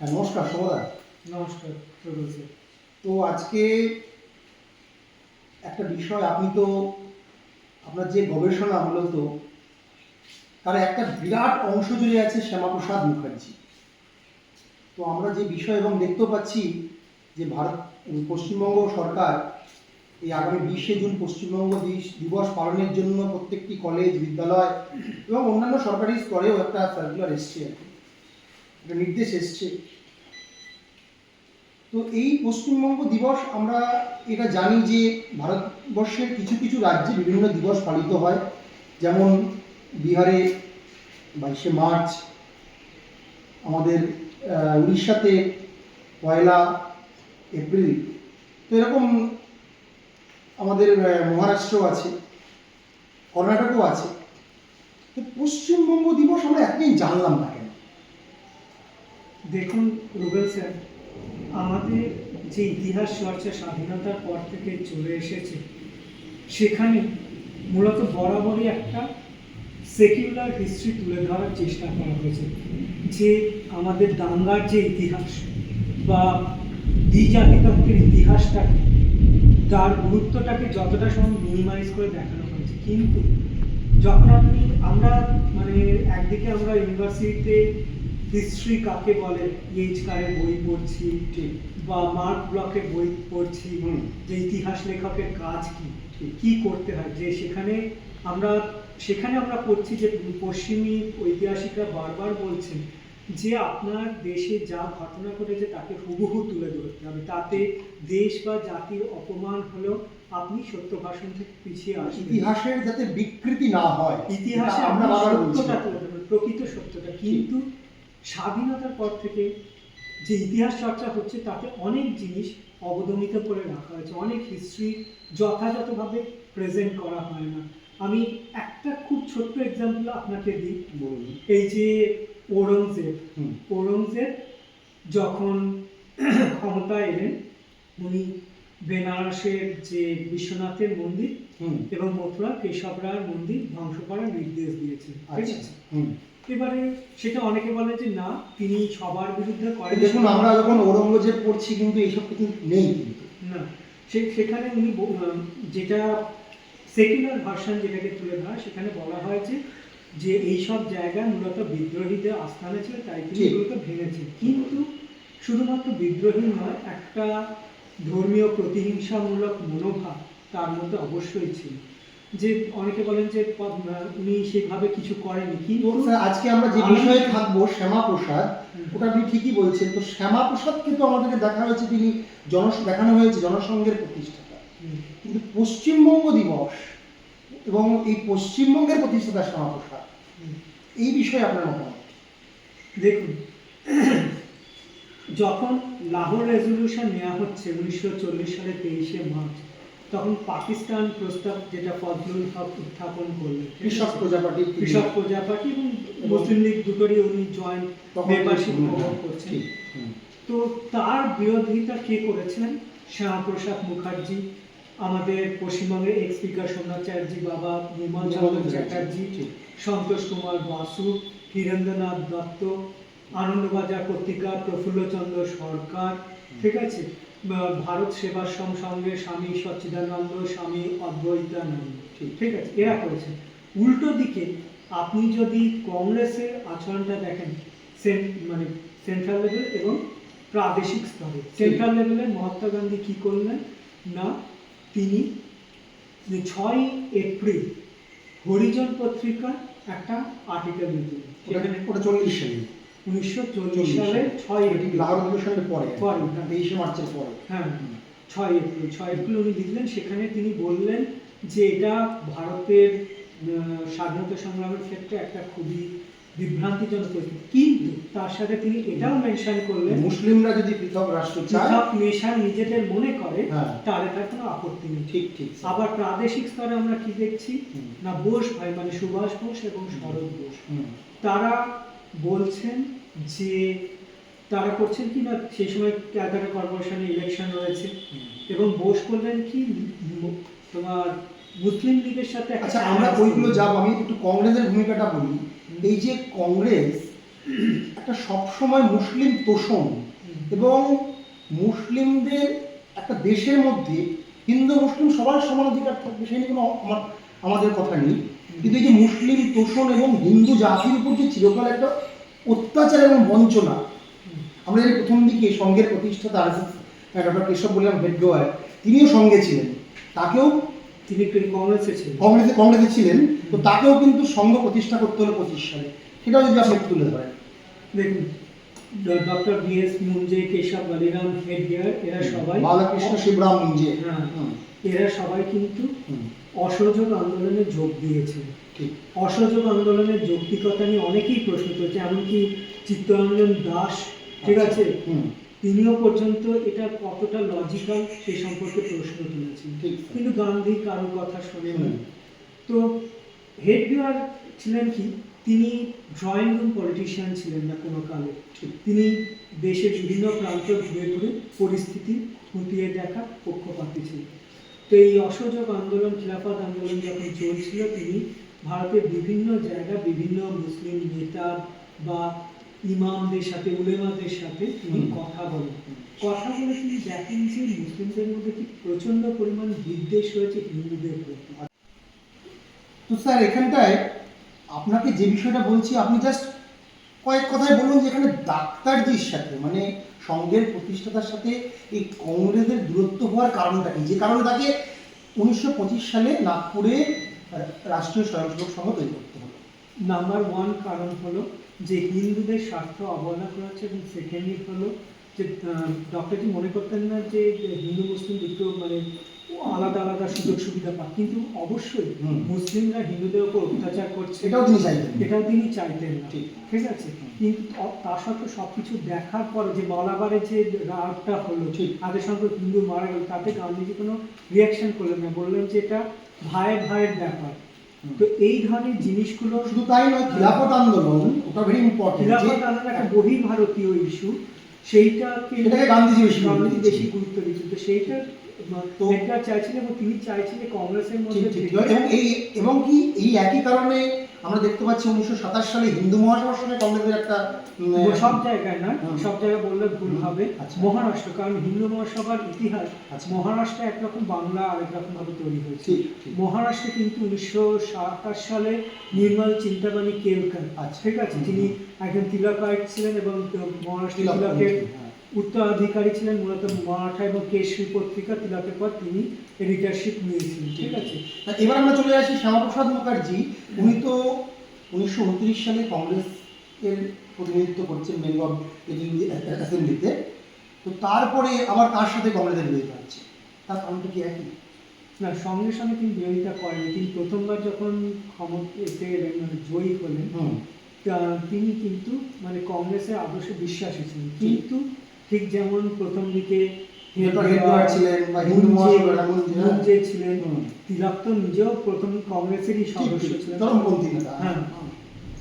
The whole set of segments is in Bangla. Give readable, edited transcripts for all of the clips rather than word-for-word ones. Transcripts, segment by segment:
হ্যাঁ, নমস্কার সমদা। নমস্কার প্রবল স্যার। তো আজকে একটা বিষয়, আপনি তো আপনার যে গবেষণা মূলত তার একটা বিরাট অংশ জুড়ে আছে শ্যামাপ্রসাদ মুখার্জি। তো আমরা যে বিষয় এবং দেখতে পাচ্ছি যে পশ্চিমবঙ্গ সরকার এই আগামী 20শে জুন পশ্চিমবঙ্গ দিবস পালনের জন্য প্রত্যেকটি কলেজ, বিদ্যালয় এবং অন্যান্য সরকারি স্তরেও একটা সার্কুলার এসছে, একটা নির্দেশ এসছে। তো এই পশ্চিমবঙ্গ দিবস আমরা এটা জানি যে ভারতবর্ষের কিছু কিছু রাজ্যে বিভিন্ন দিবস পালিত হয়, যেমন বিহারে 22শে মার্চ, আমাদের উড়িষ্যাতে 1 এপ্রিল, তো এরকম আমাদের মহারাষ্ট্র আছে, কর্ণাটকও আছে। তো পশ্চিমবঙ্গ দিবস আমরা এতদিন জানলাম না কেন? দেখুন রুবেল স্যার, আমাদের যে ইতিহাস চর্চা স্বাধীনতার পর থেকে চলে এসেছে, সেখানে মূলত বরাবরই একটা সেকুলার হিস্ট্রি তুলে ধরার চেষ্টা করা হয়েছে। যে আমাদের দাঙ্গার যে ইতিহাস বা দ্বিজাতিতত্ত্বের ইতিহাসটাকে, তার গুরুত্বটাকে যতটা সম্ভব মিনিমাইজ করে দেখানো হয়েছে। কিন্তু যখন আমরা একদিকে আমরা ইউনিভার্সিটিতে হিস্ট্রি কাকে বলে এইচকারের বই পড়ছি, বা মার্ক ব্লকের বই পড়ছি, যে ইতিহাস লেখকের কাজ কি করতে হয়, যে সেখানে আমরা পড়ছি যে পশ্চিমী ঐতিহাসিকরা বারবার বলছেন যে আপনার দেশে যা ঘটনা ঘটেছে তাকে হুবহু তুলে ধরতে হবে, তাতে দেশ বা জাতির অপমান হলেও আপনি সত্য ভাষণ থেকে পিছিয়ে আসবেন, ইতিহাসের যাতে বিকৃতি না হয়, ইতিহাসে আমরা সত্যটা তুলে ধরবেন, প্রকৃত সত্যটা। কিন্তু স্বাধীনতার পর থেকে যে ইতিহাস চর্চা হচ্ছে তাতে অনেক জিনিস অবদমিত করে রাখা হয়েছে, অনেক হিস্ট্রি যথাযথভাবে প্রেজেন্ট করা হয় না। আমি একটা খুব ছোট্ট এক্সাম্পল আপনাকে দিই। এই যে ঔরঙ্গজেব যখন ক্ষমতায় এলেন, উনি বেনারসের যে বিশ্বনাথের মন্দির এবং মথুরা কেশব রায়ের মন্দির ধ্বংস করার নির্দেশ দিয়েছেন। ঠিক আছে, এবারে সেটা অনেকে বলে যে না, তিনি সবার বিরুদ্ধে করেন। দেখুন, আমরা যখন ঔরঙ্গজেব পড়ছি কিন্তু এইসব কিছু নেই, কিন্তু না, সেখানে উনি যেটা সেকুলার ভার্সন যেটাকে তুলে ধরা, সেখানে বলা হয়েছে যে এইসব জায়গায় মূলত বিদ্রোহীদের আস্থানে ছিল, তাই তিনি এগুলোকে ভেঙেছেন। কিন্তু শুধুমাত্র বিদ্রোহী নয়, একটা ধর্মীয় প্রতিহিংসামূলক মনোভাব তার মধ্যে অবশ্যই ছিল। যে অনেকে বলেন যে উনি সেভাবে কিছু করেনি। কিন্তু আজকে আমরা যে বিষয়ে থাকবো শ্যামাপ্রসাদ, ওটা আপনি ঠিকই বলছেন। তো শ্যামাপ্রসাদকে তো আমাদেরকে দেখানো হয়েছে জনসংঘের প্রতিষ্ঠাতা, কিন্তু পশ্চিমবঙ্গ দিবস এবং এই পশ্চিমবঙ্গের প্রতিষ্ঠাতা শ্যামাপ্রসাদ, এই বিষয়ে আপনার মতামত? দেখুন, যখন লাহোর রেজলিউশন নেওয়া হচ্ছে 1940 সালের 23শে মার্চ, তখন পাকিস্তান প্রস্তাব যেটা ফজলুল হক উত্থাপন করলেন, কৃষক প্রজাপার্টি এবং মুসলিম লীগ দুটোরই উনি জয়েন্ট মেম্বারশিপ গ্রহণ করছেন। তো তার বিরোধিতা কে করেছেন? শ্যামাপ্রসাদ মুখার্জি, আমাদের পশ্চিমবঙ্গের এক্স স্পিকার সোমনাথ চ্যাটার্জি বাবা, নির্মল চন্দ্র চ্যাটার্জি, সন্তোষ কুমার বাসু, হীরেন্দ্রনাথ দত্ত, আনন্দবাজার পত্রিকা প্রফুল্লচন্দ্র সরকার, ঠিক আছে, ভারত সেবাশ্রম সংঘের স্বামী সচ্চিদানন্দ, স্বামী অদ্বৈতানন্দ, ঠিক আছে, এরা করেছে। উল্টো দিকে আপনি যদি কংগ্রেসের আচরণটা দেখেন, সেন্ট্রাল লেভেল এবং প্রাদেশিক স্তরে, সেন্ট্রাল লেভেলে মহাত্মা গান্ধী কি করলেন না, তিনি 6 এপ্রিল হরিজন পত্রিকা একটা আর্টিকেল দিলেন। সেখানে 40 সালে 1940 সালের 6 এপ্রিল, লাহোর রেজলিউশনের পরে 23শে মার্চের পরে, হ্যাঁ 6 এপ্রিল উনি লিখলেন। সেখানে তিনি বললেন যে এটা ভারতের স্বাধীনতা সংগ্রামের ক্ষেত্রে একটা খুবই বিভ্রান্তিজনক পরিস্থিতি। কিন্তু তার সাথে তিনি এটাও মেনশন করলেন, মুসলিমরা যদি পৃথক রাষ্ট্র চায়, পৃথক নেশন নিজেদের মনে করে, তাহলে তার কোনো আপত্তি নেই। ঠিক। আবার প্রাদেশিক স্তরে আমরা কি দেখছি না, বোস ভাই মানে সুভাষ বোস এবং শরৎ বোস, তারা বলছেন যে তারা করছেন কি না, সেই সময় ক্যালকাটা কর্পোরেশনে ইলেকশন রয়েছে, এবং বোস করলেন কি তোমার মুসলিম লীগের সাথে। আচ্ছা, আমরা ওইগুলো যাবো, আমি একটু কংগ্রেসের ভূমিকাটা বলি। এই যে কংগ্রেস একটা সবসময় মুসলিম তোষণ এবং মুসলিমদের একটা দেশের মধ্যে হিন্দু মুসলিম সবার সমান অধিকার থাকবে সেই নিয়ে কোনো আমাদের কথা নেই, কিন্তু এই যে মুসলিম তোষণ এবং হিন্দু জাতির উপর যে চিরকাল একটা অত্যাচার এবং বঞ্চনা, আমরা যে প্রথম দিকে সংঘের প্রতিষ্ঠাতা ডক্টর কেশব বললাম হেডগোয়ার, তিনিও সঙ্গে ছিলেন, তাকেও তিনি কংগ্রেসে ছিলেন, কংগ্রেসে ছিলেন, তো তাকেও কিন্তু সংঘ প্রতিষ্ঠা করতে হলো 25 সালে, সেটাও যদি আপনি তুলে ধরেন। দেখুন ডক্টর বিএস মুঞ্জে, কেশব বলিরাম হেডগেয়ার, এরা সবাই বালকৃষ্ণ শিবরাম মুঞ্জে, এরা সবাই কিন্তু অসহযোগ আন্দোলনে যোগ দিয়েছেন। অসহযোগ আন্দোলনের যৌক্তিকতা নিয়ে অনেকেই প্রশ্ন তুলেছে, এমনকি চিত্তরঞ্জন দাস, ঠিক আছে, তিনিও পর্যন্ত এটা কতটা লজিক্যাল সে সম্পর্কে প্রশ্ন তুলেছেন, কিন্তু গান্ধী কারোর কথা শোনেন। তো হেডগেয়ার ছিলেন কি, তিনি ড্রয়িং রুম পলিটিশিয়ান ছিলেন না কোনো কালে, তিনি দেশের বিভিন্ন প্রান্ত ঘুরে ঘুরে পরিস্থিতি খুঁটিয়ে দেখা পক্ষপাতী ছিলেন। তো এই অসহযোগ আন্দোলন, খিলাফত আন্দোলন যখন চলছিল, তিনি ভারতের বিভিন্ন জায়গা বিভিন্ন মুসলিম নেতা বা ইমামদের সাথে, উলেমাদের সাথে তিনি কথা বলে তিনি দেখেন যে মুসলিমদের মধ্যে কি প্রচন্ড পরিমাণ বিদ্বেষ হয়েছে হিন্দুদের প্রতি। তো স্যার এখানটায় আপনাকে যে বিষয়টা বলছি, আপনি জাস্ট কয়েক কথায় বলুন যে এখানে ডাক্তারজির সাথে মানে সংঘের প্রতিষ্ঠাতার সাথে এই কংগ্রেসের দূরত্ব হওয়ার কারণটা কি, যে কারণে তাকে 1925 সালে নাগপুরে রাষ্ট্রীয় স্বয়ংসেবক সংঘ তৈরি করতে হলো। নাম্বার 1 কারণ হলো যে হিন্দুদের স্বার্থ অবহেলা করা হচ্ছে, এবং সেকেন্ডলি হলো যে ডক্টরজি মনে করতেন না যে হিন্দু মুসলিম দুটো মানে আলাদা আলাদা সুযোগ সুবিধা পায়, কিন্তু অবশ্যই মুসলিমরা হিন্দুদের উপর অত্যাচার করছে, এটাও তিনি চাইতেন না, ঠিক আছে। কিন্তু তার সত্ত্বেও সবকিছু দেখার পর যে মালাবারে যে রাগটা হলো, তাদের সঙ্গে হিন্দু মারা গেল, তাতে গান্ধীজি কোনো রিয়াকশন করলেন না, বললেন যে এটা ভাইয়ের ব্যাপার। তো এই ধরনের জিনিসগুলো, শুধু তাই নয়, খিলাফত আন্দোলন ওটা ভেরি ইম্পর্টেন্ট, খিলাফত আন্দোলন একটা বহির্ভারতীয় ইস্যু, সেইটাকে গান্ধীজি বেশি গুরুত্ব দিচ্ছেন। তো সেইটা তো এটা চাইছিলেন, এবং তিনি চাইছিলেন কংগ্রেসের মধ্যে, এবং কি এই একই কারণে আমরা দেখতে পাচ্ছি 1927 সালে হিন্দু মহাসভার সঙ্গে কংগ্রেসের একটা, সব জায়গায় না, সব জায়গায় বললে ভুল হবে, মহারাষ্ট্র, কারণ হিন্দু মহাসভার ইতিহাস মহারাষ্ট্রে একরকম, বাংলা আরেক রকম ভাবে তৈরি হয়েছে। মহারাষ্ট্রে কিন্তু 1927 সালে নির্মল চিন্তামণি কেলকার, ঠিক আছে, তিনি একজন তিলকায়ত ছিলেন এবং মহারাষ্ট্র তিলকের উত্তরাধিকারী ছিলেন, মূলত মারাঠা এবং কেশরী পত্রিকা তিলকের পর তিনি এডিটরশিপ নিয়েছিলেন, ঠিক আছে। এবার আমরা চলে আসি শ্যামাপ্রসাদ মুখার্জি, উনি তো 1929 সালে কংগ্রেসের প্রতিনিধিত্ব করছেন বেঙ্গল অ্যাসেম্বলিতে, তো তারপরে আবার তার সাথে কংগ্রেসের বিরোধিতা হচ্ছে, তার কারণটা কি একই? না, সঙ্গে সঙ্গে তিনি বিরোধিতা করেন। তিনি প্রথমবার যখন ক্ষমতাতে এলেন, মানে জয়ী হলেন, তিনি কিন্তু মানে কংগ্রেসের আদর্শে বিশ্বাসী ছিলেন, কিন্তু ঠিক যেমন প্রথম দিকে ছিলেন, তিলক তো নিজেও প্রথম কংগ্রেসেরই সদস্য ছিলেন, হ্যাঁ।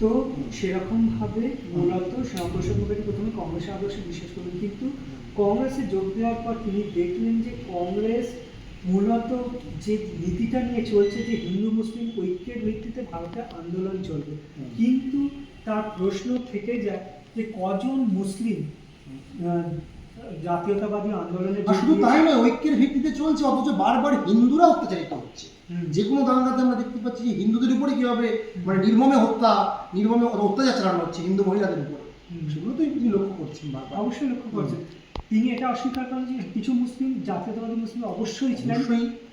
তো সেরকম ভাবে মূলত শ্যামাপ্রসাদ মুখার্জি প্রথমে কংগ্রেসের আদর্শে বিশ্বাস করলেন, কিন্তু কংগ্রেসে যোগ দেওয়ার পর তিনি দেখলেন যে কংগ্রেস মূলত যে নীতিটা নিয়ে চলছে, যে হিন্দু মুসলিম ঐক্যের ভিত্তিতে ভারতে আন্দোলন চলবে, কিন্তু তার প্রশ্ন থেকে যায় যে কজন মুসলিম জাতীয়তাবাদী আন্দোলনে, শুধু তাই নয়, ঐক্যের ভিত্তিতে চলছে, অথচ বারবার হিন্দুরা অত্যাচারিত হচ্ছে। যে কোনো দাঙ্গাতে আমরা দেখতে পাচ্ছি যে হিন্দুদের উপরে কিভাবে মানে নির্মমে অত্যাচার চালানো হচ্ছে হিন্দু মহিলাদের উপরে, সেগুলো তো তিনি লক্ষ্য করছেন, অবশ্যই লক্ষ্য করছেন। তিনি এটা অস্বীকার করেন যে কিছু মুসলিম জাতীয়তাবাদী মুসলিম অবশ্যই ছিলেন,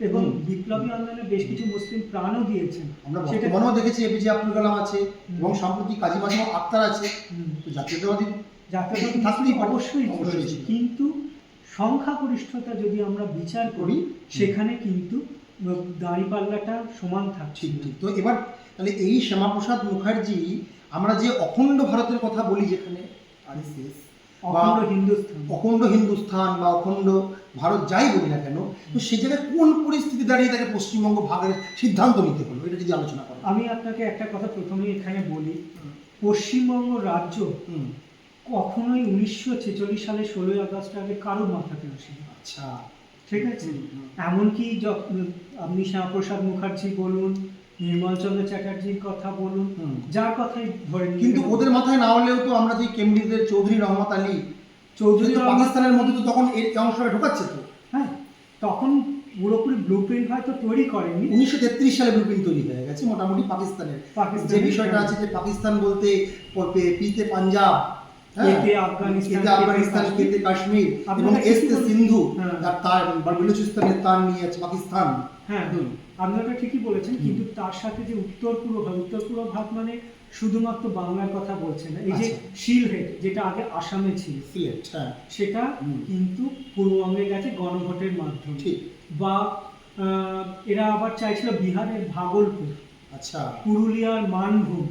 এবং বিপ্লবী আন্দোলনে বেশ কিছু মুসলিম প্রাণও দিয়েছেন। আমরা বর্তমানেও দেখেছি এপিজে আব্দুল কালাম আছে, এবং সাম্প্রতিক কাজী মাসুম আক্তার আছে, তো জাতীয়তাবাদী থাকলেই অবশ্যই, কিন্তু সংখ্যাগরিষ্ঠতা যদি আমরা বিচার করি, সেখানে কিন্তু দাঁড়িপাল্লাটা সমান থাকছে। তো এবার তাহলে এই শ্যামাপ্রসাদ মুখার্জি, আমরা যে অখণ্ড ভারতের কথা বলি, যেখানে আরএসএস অখণ্ড হিন্দুস্থান বা অখণ্ড ভারত যাই বলি না কেন, তো সেই জায়গায় কোন পরিস্থিতি দাঁড়িয়ে তাকে পশ্চিমবঙ্গ ভাগের সিদ্ধান্ত নিতে হলো, এটা যদি আলোচনা করেন। আমি আপনাকে একটা কথা প্রথমেই এখানে বলি, পশ্চিমবঙ্গ রাজ্য কখনোই 1946 সালে 16ই আগস্ট আগে কারোর মাথাতে আসেনি। আচ্ছা, ঠিক আছে। এমনকি আপনি শ্যামাপ্রসাদ মুখার্জি বলুন, নির্মল চন্দ্র চ্যাটার্জির কথা বলুন, হুম। যার কথাই ধরে নিন, কিন্তু ওদের মাথায় না হলেও তো আমরা যে কেমব্রিজের চৌধুরী রহমত আলী চৌধুরী তো পাকিস্তানের মধ্যে তো তখন এই অংশটা ঢোকাচ্ছে তো। হ্যাঁ, তখন পুরোপুরি ব্লু প্রিন্ট হয়তো তৈরি করেনি। 1933 সালে ব্লুপ্রিন্ট তৈরি হয়ে গেছে মোটামুটি পাকিস্তানের। যে বিষয়টা আছে যে পাকিস্তান বলতে পিতে পাঞ্জাব, এতে আফগানিস্তান, এতে আফগানিস্তান, কেতে কাশ্মীর এবং আপনারা এসতে ঠিকই সিন্ধু, হ্যাঁ। আর তার বেলুচিস্তানের তার নিয়ে আছে পাকিস্তান। হ্যাঁ, আপনারা ঠিকই বলেছেন, কিন্তু তার সাথে যে উত্তর পূর্ব ভাগ মানে শুধুমাত্র বাংলার কথা বলছেন না। এই যে আচ্ছা। শিলহেড, যেটা আগে আসামে ছিল, সিলেট, হ্যাঁ সেটা কিন্তু পূর্ববঙ্গে গেছে গণভোটের মাধ্যমে। ঠিক। বা এরা আবার চাইছিল বিহারের ভাগলপুর, আচ্ছা, পুরুলিয়ার মানভূম,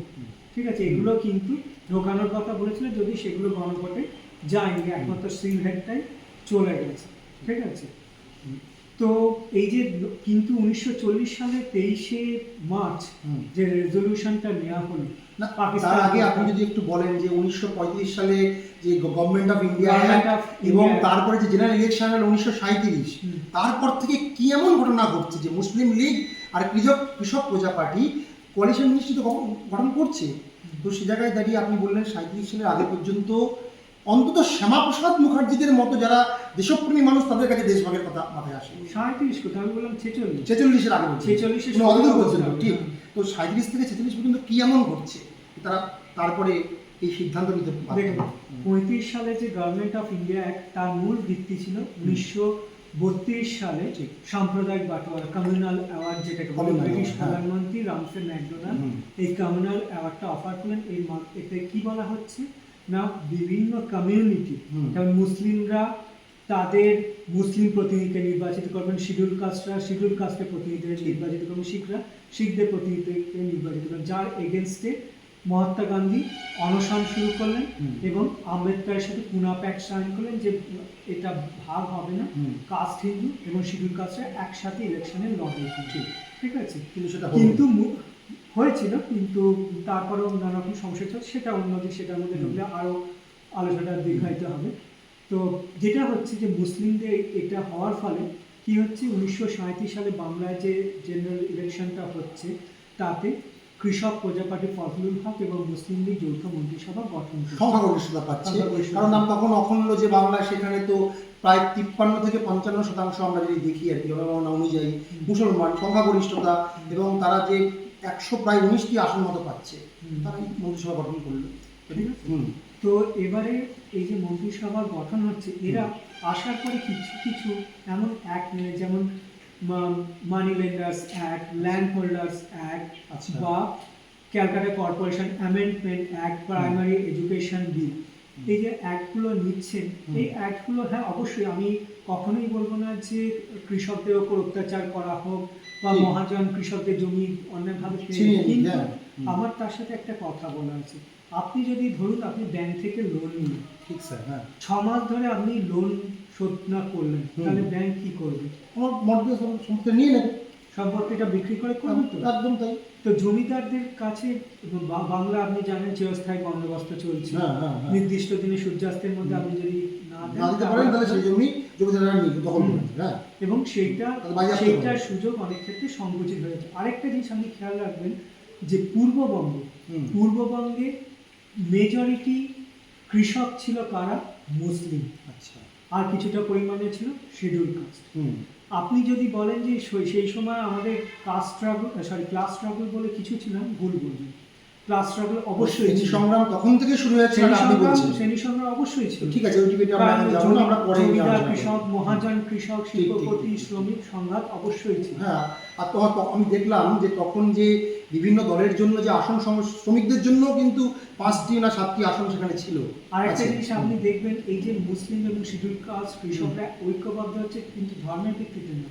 ঠিক আছে, এগুলো কিন্তু ঢোকানোর কথা বলেছিল, যদি সেগুলো গণভোটে যায়নি, একমাত্র সিলহেডটাই চলে গেছে, ঠিক আছে। তো এই যে কিন্তু 1940 সালে 23শে মার্চ যে রেজলিউশনটা নেওয়া হলো, না পাকিস্তান তার আগে আপনি যদি একটু বলেন যে 1935 সালে যে government of India Government of এবং India তারপরে যে জেনারেল ইলেকশন হলো 1937, তারপর থেকে কি এমন ঘটনা ঘটছে যে মুসলিম লীগ আর কৃষক প্রজা পার্টি কোয়ালিশন মিনিস্ট্রি তো গঠন করছে। তো সে জায়গায় দাঁড়িয়ে আপনি বললেন 37 সালের আগে পর্যন্ত অন্তত শ্যামাপ্রসাদ মুখার্জিদের মতো যারা দেশপ্রেমী মানুষ তাদের কাছে দেশভাগের কথা মাথায় আসে। 37 কোথায়, আমি বললাম 46। 46-এর আগে, 46 মানে অতদূর পর্যন্ত, ঠিক। তো 37 থেকে 46 পর্যন্ত কি এমন ঘটছে তারা তারপরে এই সিদ্ধান্ত নিতে পারে? দেখুন, 35 সালে যে গভর্নমেন্ট অফ ইন্ডিয়া অ্যাক্ট, তার মূল ভিত্তি ছিল 1932 সালে ঠিক। সাম্প্রদায়িক বাটোয়ারা, কমিউনাল অ্যাওয়ার্ড, যেটাকে বলে Communal ব্রিটিশ award, হ্যাঁ। প্রধানমন্ত্রী রামসে ম্যাকডোনাল্ড এই কমিউনাল অ্যাওয়ার্ডটা অফার করলেন। এতে কি বলা হচ্ছে না, বিভিন্ন কমিউনিটি, যেমন মুসলিমরা তাদের মুসলিম প্রতিনিধিকে নির্বাচিত করবেন, শিডিউল কাস্টের প্রতিনিধিকে নির্বাচিত করবেন, শিখদের প্রতিনিধিকে নির্বাচিত করবেন, যার এগেনস্টে মহাত্মা গান্ধী অনশন শুরু করলেন এবং আম্বেদকরের সাথে পুনা প্যাক্ট সাইন করলেন যে এটা ভাগ হবে না, কাস্ট হিন্দু এবং শিডিউল কাস্টরা একসাথে ইলেকশনে লড়বে, ঠিক আছে। কিন্তু হয়েছিল, কিন্তু তারপরেও নানা রকম সমস্যা ছিল, সেটা অন্যদিকে, সেটার মধ্যে ঢুকলে আরও আলোচনাটা দীর্ঘায়িত হবে। তো যেটা হচ্ছে যে মুসলিমদের এটা হওয়ার ফলে কি হচ্ছে, 1937 সালে বাংলায় যে জেনারেল ইলেকশনটা হচ্ছে, তাতে কৃষক প্রজা পার্টি ফজলুল হক এবং মুসলিম লীগ যৌথ মন্ত্রিসভা গঠন করছে, সংখ্যাগরিষ্ঠতা পাচ্ছে। কারণ আমরা তখন অখণ্ড যে বাংলা, সেখানে তো প্রায় 53 থেকে 55% আমরা যদি দেখি আর কি জনগণনা অনুযায়ী মুসলমান সংখ্যাগরিষ্ঠতা, এবং তারা যে 119টি আসন মতো পাচ্ছে, তারা এই মন্ত্রিসভা গঠন করলো। তো এবারে এই যে মন্ত্রিসভা গঠন হচ্ছে, এরা আসার পরে কিছু কিছু এমন অ্যাক্ট নেয়, যেমন money lenders act, land holders act, বা Calcutta corporation amendment act, primary education bill, এই যে অ্যাক্টগুলো নিচ্ছেন, এই অ্যাক্টগুলো, হ্যাঁ অবশ্যই আমি কখনোই বলবো না যে কৃষকদের ওপর অত্যাচার করা হোক বা মহাজন কৃষকদের জমি অন্যায়ভাবে, কিন্তু আমার তার সাথে একটা কথা বলা আছে। আপনি যদি ধরুন আপনি ব্যাংক থেকে লোন নিলেন, ঠিক স্যার, হ্যাঁ, 6 মাস ধরে আপনি লোন শোধ না করলেন, তাহলে ব্যাংক কি করবে? আমার মর্টগেজ সম্পত্তি নিয়ে নেবে, সম্পত্তিটা বিক্রি করে করবে তো। একদম তাই। তো জমিদারদের কাছে বাংলা আপনি জানেন চিরস্থায়ী বন্দোবস্ত চলছে, নির্দিষ্ট দিনে সূর্যাস্তের মধ্যে আপনি যদি না দিতে পারেন তাহলে সেই জমি জমিদাররা নিয়ে দখল করবে, হ্যাঁ, এবং সেইটার সুযোগ অনেক ক্ষেত্রে সংকুচিত হয়েছে। আরেকটা জিনিস আপনি খেয়াল রাখবেন যে পূর্ববঙ্গে মেজরিটি কৃষক ছিল কারা? মুসলিম, আচ্ছা, আর কিছুটা পরিমাণে ছিল শিডিউল কাস্ট। আপনি যদি বলেন যে সেই সময় আমাদের ক্লাস স্ট্রাগল বলে কিছু ছিল, ভুল বলবেন। ক্লাস স্ট্রাগল অবশ্যই সংগ্রাম তখন থেকে শুরু হয়েছে, শ্রেণী সংগ্রাম অবশ্যই ছিল, ঠিক আছে, ওই টিভিটা আমরা পরে জমিদার কৃষক, মহাজন কৃষক, শিল্পপতি, শ্রমিক সংঘাত অবশ্যই ছিল। হ্যাঁ, আর আমি দেখলাম যে তখন যে বিভিন্ন দলের জন্য যে আসন, শ্রমিকদের জন্য কিন্তু 5টি না 7টি আসন সেখানে ছিল। আর একটা জিনিস আপনি দেখবেন, এই যে মুসলিম এবং শিডিউল কাস্ট কৃষকরা ঐক্যবদ্ধ হচ্ছে, কিন্তু ধর্মের ভিত্তিতে না,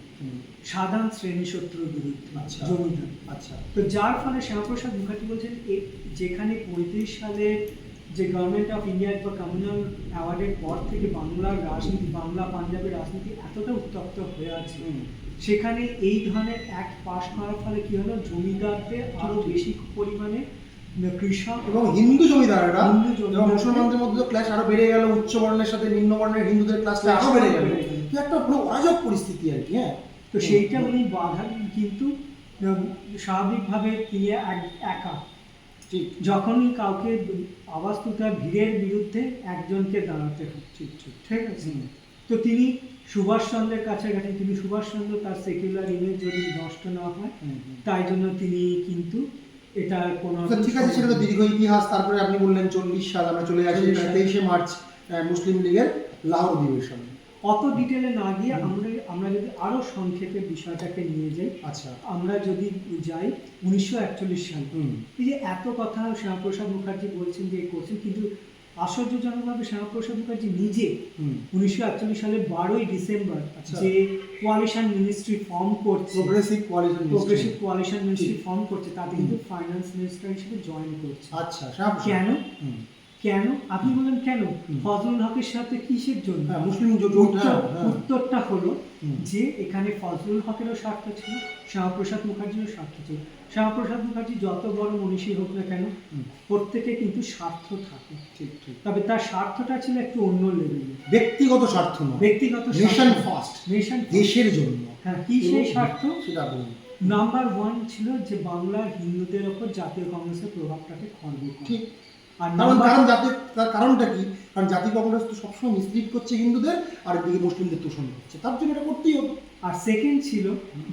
সাধারণ শ্রেণী শত্রুর বিরুদ্ধে, জমিদার। আচ্ছা, তো যার ফলে শ্যামাপ্রসাদ মুখার্জি বলছেন, যেখানে 35 সালে যে গভর্নমেন্ট অফ ইন্ডিয়া বা কমিউনাল অ্যাওয়ার্ডের পর থেকে বাংলার রাজনীতি, বাংলা পাঞ্জাবের রাজনীতি এতটা উত্তপ্ত হয়ে আছে, সেখানে এই ধরনের অ্যাক্ট পাস করার ফলে কি হলো, জমিদারদের আরো বেশি পরিমাণে কৃষক এবং হিন্দু জমিদাররা এবং মুসলমানদের মধ্যে ক্লাস আরো বেড়ে গেল, উচ্চ বর্ণের সাথে নিম্ন বর্ণের হিন্দুদের ক্লাসটা আরো বেড়ে গেল, একটা পুরো অরাজক পরিস্থিতি আর কি। হ্যাঁ, তো সেইটা উনি বাধা কিন্তু স্বাভাবিকভাবে তিনি একা, ঠিক যখনই কাউকে আওয়াজ তুলতে হয় ভিড়ের বিরুদ্ধে একজনকে দাঁড়াতে হয়, ঠিক ঠিক ঠিক আছে। হুম। তো তিনি সুভাষচন্দ্রের কাছাকাছি, তিনি সুভাষচন্দ্র তার সেকুলার ইমেজ যদি নষ্ট না হয় হুম, হুম। তাই জন্য তিনি কিন্তু এটা কোনো তো ঠিক আছে, সেটা তো দীর্ঘ ইতিহাস। তারপরে আপনি বললেন 40 সাল, আমরা চলে আসি 40 সাল। 23শে মার্চ মুসলিম লীগের লাহোর অধিবেশন। অত ডিটেলে না গিয়ে আমরা যদি আরো সংক্ষেপে বিষয়টাকে নিয়ে যাই, আচ্ছা আমরা যদি যাই 1941 সাল, হুম এই যে এত কথা শ্যামাপ্রসাদ মুখার্জি বলছেন যে করছেন, কিন্তু আশ্চর্যজনকভাবে শ্যামাপ্রসাদ মুখার্জি নিজে হুম 1941 সালের 12ই ডিসেম্বর আচ্ছা। যে কোয়ালিশন মিনিস্ট্রি ফর্ম করছে, প্রোগ্রেসিভ প্রোগ্রেসিভ কোয়ালিশন মিনিস্ট্রি ঠিক। ফর্ম করছে, তাতে কিন্তু ফাইন্যান্স মিনিস্টার হিসেবে জয়েন করছে। আচ্ছা সাহেব কেন? হুম কেন আপনি বলেন কেন? হুম। ফজলুল হকের সাথে কিসের জন্য? হ্যাঁ মুসলিম জোট, হ্যাঁ হ্যাঁ উত্তরটা হলো হুম। যে এখানে ফজলুল হকেরও স্বার্থ ছিল, শ্যামাপ্রসাদ মুখার্জিরও স্বার্থ ছিল। শ্যামাপ্রসাদ মুখার্জি যত বড় মনীষী হোক না কেন, হুম। প্রত্যেকে কিন্তু স্বার্থ থাকে, ঠিক ঠিক তবে তার স্বার্থটা ছিল একটু অন্য লেভেলে, ব্যক্তিগত স্বার্থ নয়, ব্যক্তিগত নেশন ফার্স্ট, নেশন। দেশের জন্য। হ্যাঁ, কি সেই স্বার্থ? সেটা বলুন। নাম্বার 1 ছিল যে বাংলার হিন্দুদের ওপর জাতীয় কংগ্রেসের প্রভাবটাকে খর্ব করা। ঠিক। আর কারণ নাম্বার কারণ জাতীয়, তার কারণটা কি? কারণ জাতীয় কংগ্রেস তো সবসময় মিসলিড করছে হিন্দুদের, আর এদিকে মুসলিমদের তোষণ করছে, তার জন্য এটা করতেই হতো। আর সেকেন্ড ছিল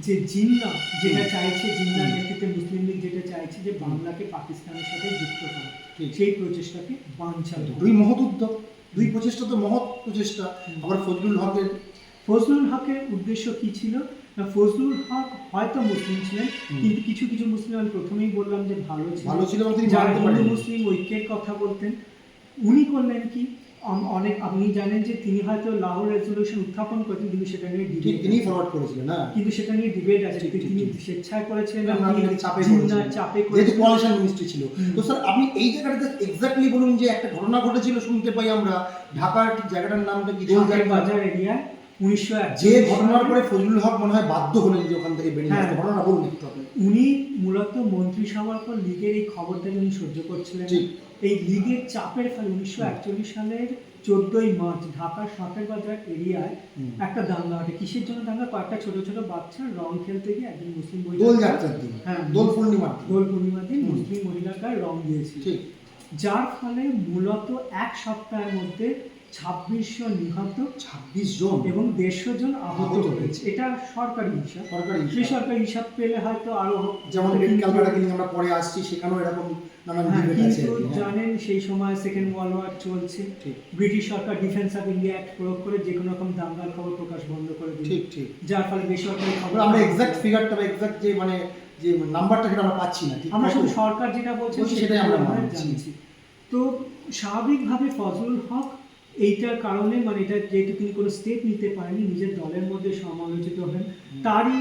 যে জিন্না যেটা চাইছে, জিন্নার নেতৃত্বে মুসলিম লীগ যেটা চাইছে যে বাংলাকে পাকিস্তানের সাথে যুক্ত করা, ঠিক। সেই প্রচেষ্টাকে বানচাল করা। দুই মহৎ উদ্যোগ, দুই প্রচেষ্টা তো মহৎ প্রচেষ্টা। আবার ফজলুল হকের ফজলুল হকের উদ্দেশ্য কি ছিল না, ফজলুল হক হয়তো মুসলিম ছিলেন, কিন্তু কিছু কিছু মুসলিম, আমি প্রথমেই বললাম যে ভালো ছিল এবং তিনি যারা মানতে হিন্দু পারেন। মুসলিম ঐক্যের কথা বলতেন। উনি করলেন কি, অনেক আপনি জানেন যে তিনি হয়তো লাহোর রেজলিউশন উত্থাপন করেছেন, কিন্তু সেটা নিয়ে ঠিক ডিবেট, তিনি ফরওয়ার্ড করেছিলেন না, কিন্তু সেটা নিয়ে ডিবেট আছে, ঠিক, ঠিক, তিনি ঠিক। স্বেচ্ছায় করেছিলেন না, নাকি তিনি চাপে জিন্নার করেছিলেন। চাপে যেহেতু করেছিলেন। কোয়ালিশন মিনিস্ট্রি ছিল। হুম। তো স্যার আপনি এই জায়গাটাতে এক্স্যাক্টলি বলুন যে একটা ঘটনা ঘটেছিল, শুনতে পাই আমরা ঢাকার ঠিক জায়গাটার নামটা কি? ঢাকার বাজার এরিয়ায় 1941 যে ঘটনার পরে ফজলুল হক মনে হয় বাধ্য হলেন যে ওখান থেকে বেরিয়ে হ্যাঁ। আসতে। ঘটনা বলুন একটু আপনি। উনি মূলত মন্ত্রিসভার পর লীগের এই খবরদারি উনি সহ্য করছিলেন না। ঠিক। এই লীগের চাপের ফলে 1941 সালের 14ই মার্চ ঢাকার শাকের বাজার এরিয়ায় হুম। একটা দাঙ্গা হয়। কিসের জন্য দাঙ্গা? কয়েকটা ছোট ছোট বাচ্চা রং খেলতে গিয়ে একজন মুসলিম দোল যাত্রার দিন, হ্যাঁ, দোল পূর্ণিমার দিন। দোল পূর্ণিমার দিন হুম। মুসলিম মহিলার গায়ে রং দিয়েছিল, ঠিক যার ফলে মূলত এক সপ্তাহের মধ্যে 2600 নিহত 26 জন এবং 150 জন আহত আহত হয়েছে। হয়েছে। এটা সরকারি হিসাব। সরকারি হিসাব। বেসরকারি হিসাব পেলে হয়তো আরো, যেমন রেড ক্যালকাটা কিলিং আমরা পরে আসছি, সেখানেও এরকম নানান হ্যাঁ, ডিবেট আছে কিন্তু আর কি, হ্যাঁ। জানেন সেই সময় সেকেন্ড ওয়ার্ল্ড ওয়ার চলছে, ঠিক British Sarkar defence of India act প্রয়োগ করে যে কোনো রকম দাঙ্গার খবর প্রকাশ বন্ধ করে দিল, ঠিক ঠিক। যার ফলে বেসরকারি খবর আমরা এক্সাক্ট ফিগারটা বা এক্সাক্ট যে মানে যে নাম্বারটা সেটা আমরা পাচ্ছি না। ঠিক আমরা কত? শুধু সরকার যেটা বলছে বলছে সেটাই আমরা মানছি। জানছি। তো স্বাভাবিকভাবে ফজলুল হক এইটার কারণে, মানে এটা যেহেতু তিনি কোনো স্টেপ নিতে পারেনি, নিজের দলের মধ্যে সমালোচিত হলেন। তারই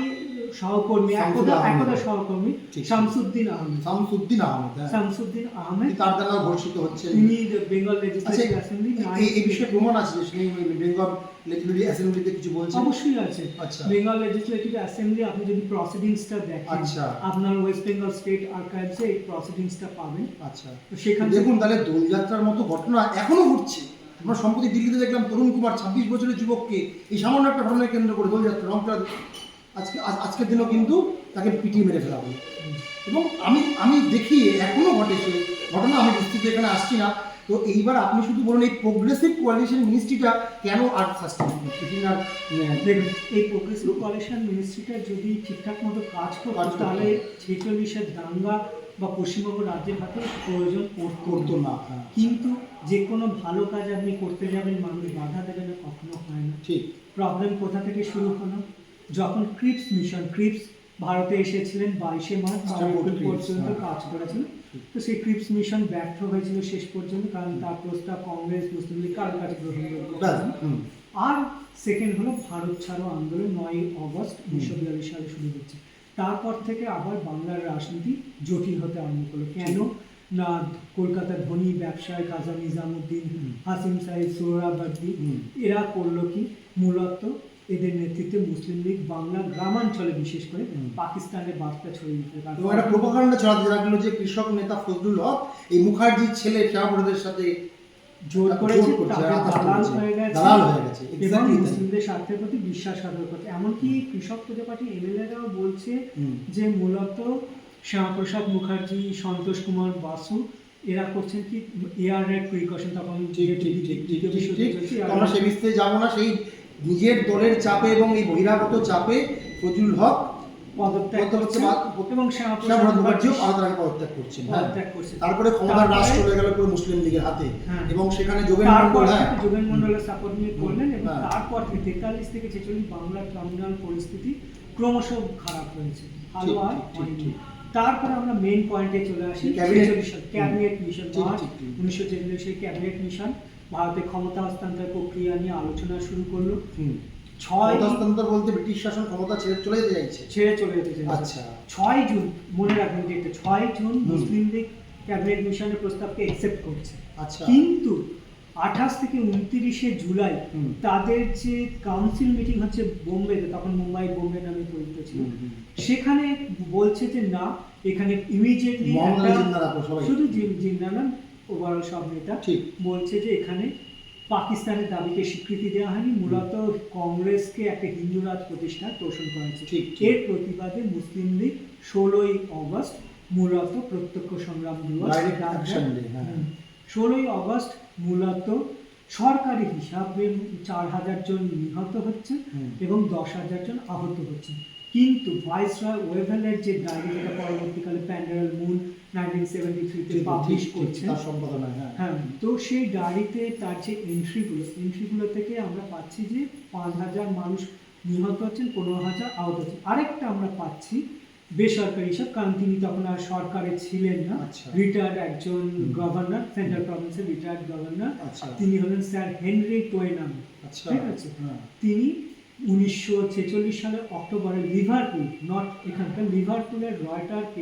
সহকর্মী, একদা সহকর্মী ঠিক। শামসুদ্দিন আহমেদ, শামসুদ্দিন আহমেদ, হ্যাঁ। শামসুদ্দিন আহমেদ তার দ্বারা ঘোষিত হচ্ছে। তিনি বেঙ্গল লেজিসলেটিভ আচ্ছা, অ্যাসেম্বলি, এই বিষয়ে প্রমাণ আছে যে তিনি বেঙ্গল লেজিসলেটিভ অ্যাসেম্বলিতে কিছু বলছেন? অবশ্যই আছে। আচ্ছা। বেঙ্গল লেজিসলেটিভ অ্যাসেম্বলি আপনি যদি প্রসিডিংসটা দেখেন, আচ্ছা। আপনার ওয়েস্ট বেঙ্গল স্টেট আর্কাইভসে এই প্রসিডিংসটা পাবেন। আচ্ছা, তো সেখানে দেখুন তাহলে দোলযাত্রার মতো ঘটনা এখনো ঘটছে। আমরা সম্প্রতি দিল্লিতে দেখলাম তরুণ কুমার 26 বছরের যুবককে এই সামান্য একটা ঘটনাকে কেন্দ্র করে দোলযাত্রা রংপুরা আজকের দিনও কিন্তু তাকে পিটিয়ে মেরে ফেলা হলো। এবং আমি দেখি এখনো ঘটে সে ঘটনা, আমি বিস্তৃত এখানে আসছি না। তো এইবার আপনি শুধু বলুন এই প্রোগ্রেসিভ কোয়ালিশন মিনিস্ট্রিটা কেন আর সাস্টেইন করছে? দেখুন, এই প্রোগ্রেসিভ কোয়ালিশন মিনিস্ট্রিটা যদি ঠিকঠাক মতো কাজ করতো, তাহলে 46-এর দাঙ্গা বা পশ্চিমবঙ্গ রাজ্যের হাতে প্রয়োজন করতো না। হ্যাঁ, কিন্তু যে কোনো ভালো কাজ আপনি করতে যাবেন, মানুষ বাধা দেবে না, কখনো হয় না। ঠিক। প্রবলেম কোথা থেকে শুরু হলো? যখন ক্রিপস মিশন, ক্রিপস ভারতে এসেছিলেন 22শে মার্চ, এপ্রিল পর্যন্ত কাজ করেছিলেন। তো সেই ক্রিপস মিশন ব্যর্থ হয়েছিল শেষ পর্যন্ত, কারণ তার প্রস্তাব কংগ্রেস মুসলিম লীগ কারোর কাছে গ্রহণযোগ্য হয়নি। আর সেকেন্ড হলো ভারত ছাড়ো আন্দোলন 9ই অগস্ট 1942 সালে শুরু হচ্ছে। তারপর থেকে আবার বাংলার রাজনীতি জটিল হতে আরম্ভ করলো। কেন না, কলকাতার ধনী ব্যবসায়ী কাজী নিজামুদ্দিন, হাসিম সাহেব, সোহরাওয়ার্দী, এরা করলো কি, মূলত এদের নেতৃত্বে মুসলিম লীগ বাংলা গ্রামাঞ্চলে বিশেষ করে পাকিস্তানের বার্তা ছড়িয়ে দিতে পারে। এবং একটা প্রোপাগান্ডা ছড়াতে লাগলো যে কৃষক নেতা ফজলুল হক এই মুখার্জির ছেলে শ্যামাপ্রসাদের সাথে জোর করেছে, তাকে দালাল রাজত্ব হয়ে গেছে, দালাল হয়ে গেছে এবং Exactly তাই। মুসলিমদের স্বার্থের প্রতি বিশ্বাসঘাতকতা। এমনকি কৃষক প্রজা পার্টি এমএলএরাও বলছে হুম। যে মূলত শ্যামাপ্রসাদ মুখার্জি, সন্তোষ কুমার বাসু এরা করছেন কি এয়ার রেড প্রিকশন, তখন ঠিক যেহেতু ঠিক ঠিক ঠিক দ্বিতীয় ঠিক বিশ্বযুদ্ধ ঠিক চলছে, তো আমরা সে বিষয়ে যাবো না। সেই নিজের দলের চাপে এবং এই বহিরাগত চাপে ফজলুল হক পদত্যাগ করছে এবং শ্যামাপ্রসাদ শ্যামপ্রসাদ মুখার্জি মুখার্জিও আলাদা পদত্যাগ করছেন। হ্যাঁ। পদত্যাগ করছে। তারপরে ক্ষমতার রাশ তারপরে- চলে গেল পুরো মুসলিম লীগের হাতে হ্যাঁ। এবং সেখানে যোগেন তারপর মন্ডল, হ্যাঁ থেকে যোগেন মন্ডলের সাপোর্ট নিয়ে করলেন এবং হ্যাঁ। তারপর থেকে 43 থেকে 46 বাংলার কমিউনাল পরিস্থিতি ক্রমশ খারাপ হয়েছে, ভালো ঠিক, আর ঠিক, ঠিক, হয়নি। ঠিক। তারপরে আমরা মেইন পয়েন্টে চলে আসি, ক্যাবিনেট- 46 সাল ক্যাবিনেট মিশন, ঠিক, মার্চ ঠিক, ঠিক। 1946 ক্যাবিনেট মিশন ভারতে ক্ষমতা হস্তান্তর প্রক্রিয়া নিয়ে আলোচনা শুরু করলো। হুম। 6 হস্তান্তর বলতে ব্রিটিশ শাসন ক্ষমতা ছেড়ে চলে যেতে চাইছে। ছেড়ে চলে যেতে চাইছে। আচ্ছা। 6 জুন মনে রাখবেন যে 6 জুন মুসলিম লীগ ক্যাবিনেট মিশনের প্রস্তাবকে অ্যাকসেপ্ট করছে। আচ্ছা। কিন্তু 28 থেকে 29 জুলাই হুম। তাদের যে কাউন্সিল মিটিং হচ্ছে বোম্বেতে, তখন মুম্বাই বোম্বে নামে পরিচিত ছিল, হুম, হুম। সেখানে বলছে যে না, এখানে ইমিডিয়েটলি মোহাম্মদ আলী জিন্নাহ রাখো সবাই। শুধু জিন্নাহ না, ওভারঅল সব নেতা ঠিক। বলছে যে এখানে পাকিস্তানের দাবিকে স্বীকৃতি দেওয়া হয়নি, মূলত কংগ্রেসকে একটা হিন্দু রাজ প্রতিষ্ঠা তোষণ করা হয়েছে। ঠিক, ঠিক। এর প্রতিবাদে মুসলিম লীগ 16ই অগস্ট মূলত প্রত্যক্ষ সংগ্রাম দিবস Direct ডাক action দেয়। day, হ্যাঁ। 16ই অগস্ট মূলত সরকারি হিসাবে 4000 জন নিহত হচ্ছে হুম। এবং 10,000 জন আহত হচ্ছে। কিন্তু ভাইসরয় ওয়েভেলের যে ডায়েরি, যেটা পরবর্তীকালে প্যান্ডারাল মুন 1973-তে পাবলিশ করছেন, তার সম্পাদনায়, হ্যাঁ। হ্যাঁ, তো সেই ডায়েরিতে তার যে এন্ট্রিগুলো থেকে আমরা পাচ্ছি যে 5,000 মানুষ নিহত হচ্ছেন, 15,000 আহত হচ্ছেন। আরেকটা আমরা পাচ্ছি বেসরকারি হিসাব, কারণ তিনি তখন আর সরকারে ছিলেন না, আচ্ছা। রিটায়ার্ড একজন গভর্নর, সেন্ট্রাল প্রভিন্সের রিটায়ার্ড গভর্নর, আচ্ছা। তিনি হলেন স্যার হেনরি টোয়েনাম। আচ্ছা। ঠিক আছে। হ্যাঁ। তিনি 1946 সালের অক্টোবরে লিভারপুল, নট এখানকার লিভারপুলের রয়টারকে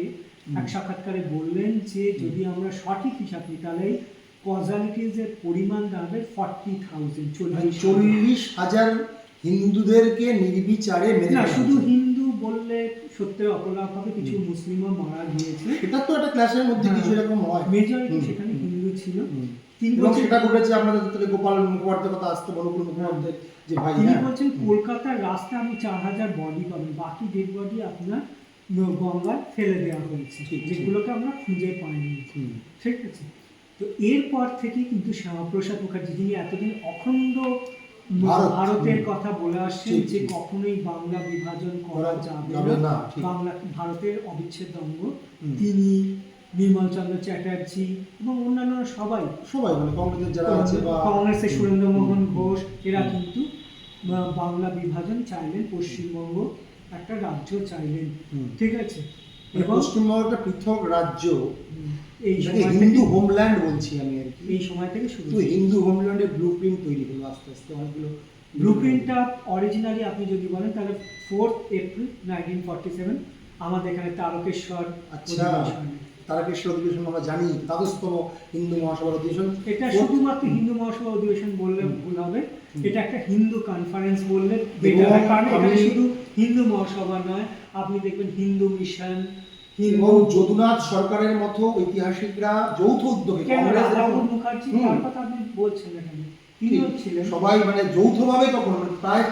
এক সাক্ষাৎকারে বললেন যে যদি আমরা সঠিক হিসাব নিই তাহলে কজালিটিজের পরিমাণ দাঁড়াবে 40,000, 40,000 হিন্দুদেরকে নির্বিচারে মেরে না, ফেলা শুধু হয়েছে। হিন্দু বললে সত্যের অপলাপ হবে, কিছু মুসলিমও মারা গিয়েছে, সেটা তো একটা ক্লাসের মধ্যে কিছু এরকম হয়। মেজরিটি হুম। সেখানে হিন্দু ছিল। হুম। তিনি এবং বলছেন, সেটা ঘটেছে আপনাদের তাহলে গোপাল মুখোপাধ্যায়ের কথা আসতে, বনকুল মুখোপাধ্যায় যে ভাই, তিনি হ্যাঁ। বলছেন কলকাতার রাস্তায় আপনি 4,000 বডি পাবেন, বাকি ডেড বডি আপনার গঙ্গায় ফেলে দেওয়া হয়েছে, ঠিক, ঠিক। যেগুলোকে আমরা খুঁজে পাইনি। হুম। ঠিক আছে। তো এরপর থেকে কিন্তু শ্যামাপ্রসাদ মুখার্জি, যিনি এতদিন অখণ্ড ভারতের কথা বলে আসছেন ঠিক, যে ঠিক। কখনোই বাংলা বিভাজন করা যাবে যাবে না, না, ঠিক। বাংলা ভারতের অবিচ্ছেদ্য অঙ্গ, হুম। তিনি নির্মলচন্দ্র চ্যাটার্জি এবং অন্যান্য সবাই, সবাই মানে কংগ্রেসের যারা আছে বা কংগ্রেসের সুরেন্দ্রমোহন ঘোষ, এরা কিন্তু বাংলা বিভাজন চাইলেন, পশ্চিমবঙ্গ একটা রাজ্য চাইলেন। হুম। ঠিক আছে। মানে এবং পশ্চিমবঙ্গ একটা পৃথক রাজ্য, এই যাকে সময় হিন্দু থেকে হোমল্যান্ড বলছি আমি আর কি। এই সময় থেকে শুরু তো হিন্দু হোমল্যান্ডের ব্লুপ্রিন্ট তৈরি হলো আস্তে আস্তে অনেকগুলো ব্লুপ্রিন্টটা অরিজিনালি আপনি যদি বলেন তাহলে 4 এপ্রিল 1947 আমাদের এখানে তারকেশ্বর আচ্ছা। অধিবেশনে। তারকেশ্বর অধিবেশন আমরা জানি, দ্বাদশতম হিন্দু মহাসভার অধিবেশন। এটা শুধুমাত্র হিন্দু মহাসভা অধিবেশন বললে ভুল হবে, এটা একটা হিন্দু কনফারেন্স বললে better হয়, কারণ এখানে শুধু হিন্দু মহাসভা নয়, আপনি দেখবেন হিন্দু মিশন, হিন্দু এবং যদুনাথ সরকারের মতো ঐতিহাসিকরা যৌথ উদ্যোগে কেন কংগ্রেস রাধামোহন এবং- মুখার্জি, হুম। তার কথা আপনি বলছেন এখানে, তিনিও ঠিক, ছিলেন। সবাই মানে যৌথভাবে তখন মানে প্রায়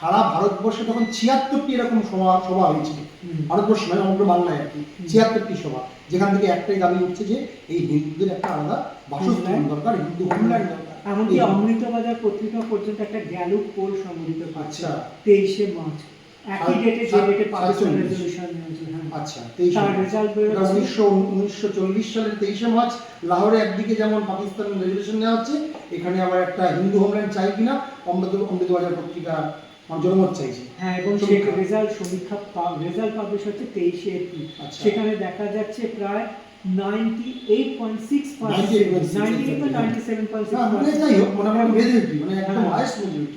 সারা ভারতবর্ষে তখন 76টি এরকম সভা হয়েছিল। হুম। ভারতবর্ষ নয়, সমগ্র বাংলায় আর কি 76টি সভা, যেখান থেকে একটাই দাবি উঠছে যে এই হিন্দুদের একটা আলাদা বাসস্থান দরকার, হিন্দু হোমল্যান্ড দরকার। এমনকি এই- অমৃতবাজার পত্রিকা পর্যন্ত একটা গ্যালুপ পোল সংগঠিত করছে আচ্ছা। 23 মার্চ, একই ডেটে যে ডেটে পাকিস্তান 47 রেজলিউশন নিয়েছে। হ্যাঁ, আচ্ছা, 23 তার মার্চ। রেজাল্ট এটা বেরোচ্ছে 1940 সালের 23 মার্চ লাহোরে একদিকে যেমন পাকিস্তান রেজলিউশন নেওয়া হচ্ছে, এখানে আবার একটা হিন্দু হোমল্যান্ড চাই কিনা অমৃতবাজার পত্রিকা জনমত চাইছে। হ্যাঁ, এবং সেই সমীক্ষা। রেজাল্ট রেজাল্ট পাবলিশ হচ্ছে 23 এপ্রিল। আচ্ছা। সেখানে দেখা যাচ্ছে প্রায় 98.6%, 98 বা 97.6%, না, মানে যাই হোক, মানে আমরা মেজরিটি, মানে একদম হ্যাঁ। Highest majority.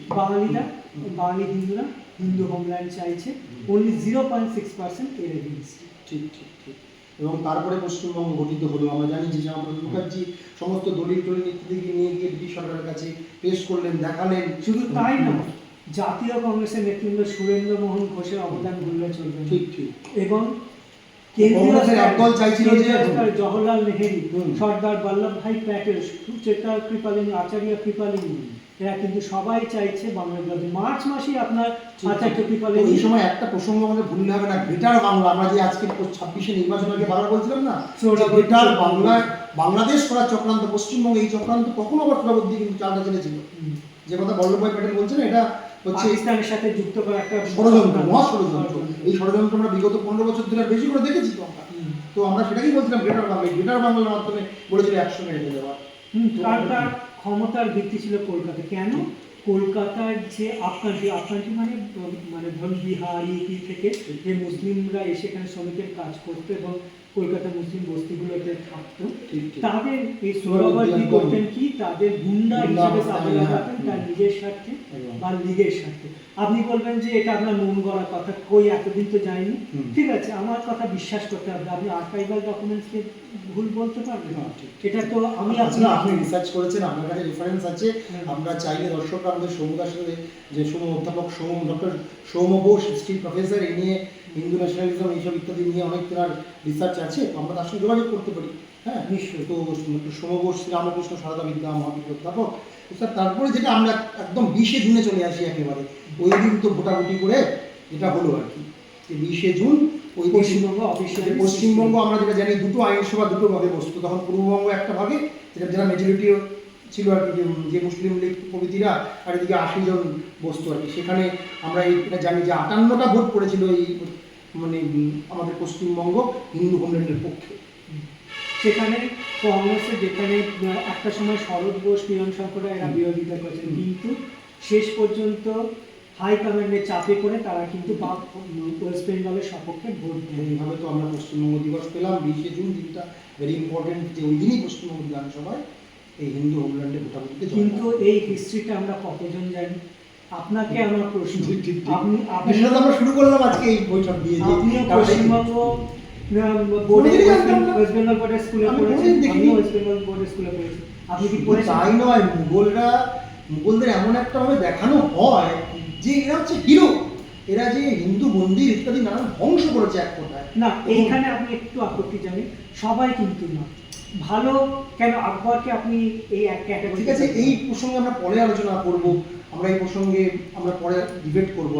বাঙালি হিন্দুরা হিন্দু হোমল্যান্ড চাইছে, only 0.6% এর এগেইনস্ট। ঠিক ঠিক ঠিক। এবং তারপরে পশ্চিমবঙ্গ গঠিত হলো। আমরা জানি যে শ্যামাপ্রসাদ মুখার্জি সমস্ত দলিল টলিল ইত্যাদিকে নিয়ে গিয়ে ব্রিটিশ সরকারের কাছে পেশ করলেন, দেখালেন। শুধু তাই নয়, জাতীয় কংগ্রেসের নেতৃত্ব সুরেন্দ্রমোহন ঘোষের অবদান ভুললে চলবে না। ঠিক ঠিক। এবং কেন্দ্রীয় কংগ্রেসের একদল চাইছিল যে- কেন্দ্রীয় স্তরে জওহরলাল নেহেরু, হুম। সর্দার বল্লভ ভাই প্যাটেল, সুচেতা কৃপালিনী, আচার্য কৃপালিনী, এরা কিন্তু সবাই চাইছে বাংলা বিরোধী। মার্চ মাসেই আপনার ঠিক, আচার্য তো কৃপালিনী এই সময় একটা প্রসঙ্গ আমাদের ভুললে হবে না, গ্রেটার বাংলা। আমরা যে আজকে 26-এ নির্বাচন আগে বারবার বলছিলাম না, গ্রেটার বাংলায় বাংলাদেশ করার চক্রান্ত, পশ্চিমবঙ্গে এই চক্রান্ত কখনো আবার প্রবৃদ্ধি কিন্তু চালটা চলেছিল। যে কথা বল্লভভাই প্যাটেল বলছেন, এটা হচ্ছে পাকিস্তানের সাথে যুক্ত করা একটা ষড়যন্ত্র, মহা ষড়যন্ত্র। এই ষড়যন্ত্র আমরা বিগত 15 বছর ধরে আর বেশি করে দেখেছি তো আমরা। তো আমরা সেটাই বলছিলাম, গ্রেটার বাংলা, গ্রেটার বাংলার মাধ্যমে বলেছিল 100 মেরে দেওয়া। তার ক্ষমতার ভিত্তি ছিল কলকাতা। কেন? কলকাতার যে আফগানটি মানে ধরুন বিহার ইউপি থেকে যে মুসলিমরা এসে এখানে শ্রমিকের কাজ করতো এবং কলকাতা মুসলিম বস্তিগুলোতে থাকতো, তাদের এই সৌরভর কি করতেন কি তাদের গুন্ডা হিসেবে কাজে লাগাতেন তার নিজের স্বার্থে বা লীগের স্বার্থে। আপনি বলবেন যে এটা আপনার মন গড়া কথা, কই এতদিন তো যায়নি। ঠিক আছে, আমার কথা বিশ্বাস করতে হবে। আপনি আর্কাইভাল ডকুমেন্টসকে ভুল বলতে পারবেন? এটা তো আমি আপনি রিসার্চ করেছেন, আপনার কাছে রেফারেন্স আছে। আমরা চাইলে দর্শকরা আমাদের সৌমদার সাথে, যে অধ্যাপক ডক্টর সৌম বোস, হিস্ট্রি প্রফেসর, এই নিয়ে হিন্দু ন্যাশনালিজম এইসব ইত্যাদি নিয়ে অনেক তার রিসার্চ আছে, তো আমরা তার সঙ্গে যোগাযোগ করতে পারি। হ্যাঁ, নিশ্চয়ই। তো সৌম বোস শ্রীরামকৃষ্ণ সারদা বিদ্যা মহাবিদ্যালয় অধ্যাপক। তারপরে যেটা আমরা একদম 20শে জুনে চলে আসি একেবারে, ওই দিন তো ভোটাভুটি করে যেটা হলো আর কি, 20শে জুন ওই পশ্চিমবঙ্গ আমরা যেটা জানি দুটো আইনসভা দুটো ভাগে বসতো। তখন পূর্ববঙ্গ একটা ভাগে, যারা মেজরিটি ছিল আর কি, যে মুসলিম লীগ প্রভৃতিরা, আর এদিকে 80 জন বসতো আর কি। সেখানে আমরা এটা জানি যে 58টা ভোট পড়েছিল এই আমাদের পশ্চিমবঙ্গ হিন্দু হোমল্যান্ডের পক্ষে। সেখানে কংগ্রেসের, যেখানে একটা সময় শরৎ বোস, কিরণ শঙ্কররা এরা বিরোধিতা করেছেন, কিন্তু শেষ পর্যন্ত হাইকমান্ডের চাপে করে তারা কিন্তু ওয়েস্ট বেঙ্গলের সপক্ষে ভোট দেয়। এইভাবে তো আমরা পশ্চিমবঙ্গ দিবস পেলাম 20শে জুন, দিনটা ভেরি ইম্পর্টেন্ট, যে ওই দিনই পশ্চিমবঙ্গ বিধানসভায় এই হিন্দু হোমল্যান্ডে ভোটাভুটিতে। কিন্তু এই হিস্ট্রিটা আমরা কতজন জানি? আপনাকে আমার প্রশ্ন, আপনি আমরা শুরু করলাম আজকে এই বৈঠক দিয়ে, আপনিও পশ্চিমবঙ্গ ওয়েস্ট বেঙ্গল বোর্ডের স্কুলে পড়েছেন, আমিও ওয়েস্ট বেঙ্গল বোর্ডের স্কুলে পড়েছি। আপনি কি পড়েছেন? তাই নয়, মুঘলদের এমন একটা ভাবে দেখানো হয় যে এরা হচ্ছে হিরো, এরা যে হিন্দু মন্দির ইত্যাদি নানান ধ্বংস করেছে এক কথায়। না, এইখানে আপনি একটু আপত্তি জানেন, সবাই কিন্তু না। ভালো কেন আকবরকে আপনি এই এক ক্যাটাগরি? ঠিক আছে, এই প্রসঙ্গে আমরা পরে আলোচনা করব। আমরা এই প্রসঙ্গে আমরা পরে ডিবেট করবো।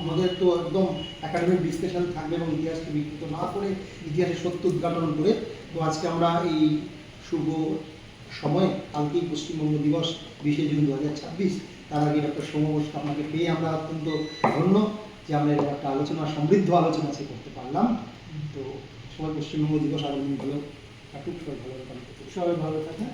আমাদের তো একদম একাডেমিক ডিসকাশন থাকবে এবং ইতিহাসকে বিকৃত না করে, ইতিহাসের সত্য উদ্ঘাটন করে। তো আজকে আমরা এই শুভ সময়, কালকেই পশ্চিমবঙ্গ দিবস 20শে জুন 2026, তার আগে ডক্টর সৌম বোসকে আপনাকে পেয়ে আমরা অত্যন্ত ধন্য যে আমরা একটা আলোচনা, সমৃদ্ধ আলোচনা আজকে করতে পারলাম। তো সবাই পশ্চিমবঙ্গ দিবস আগামী দিন ভালো কাটুক, সবাই ভালো থাকুন। সবাই ভালো থাকেন।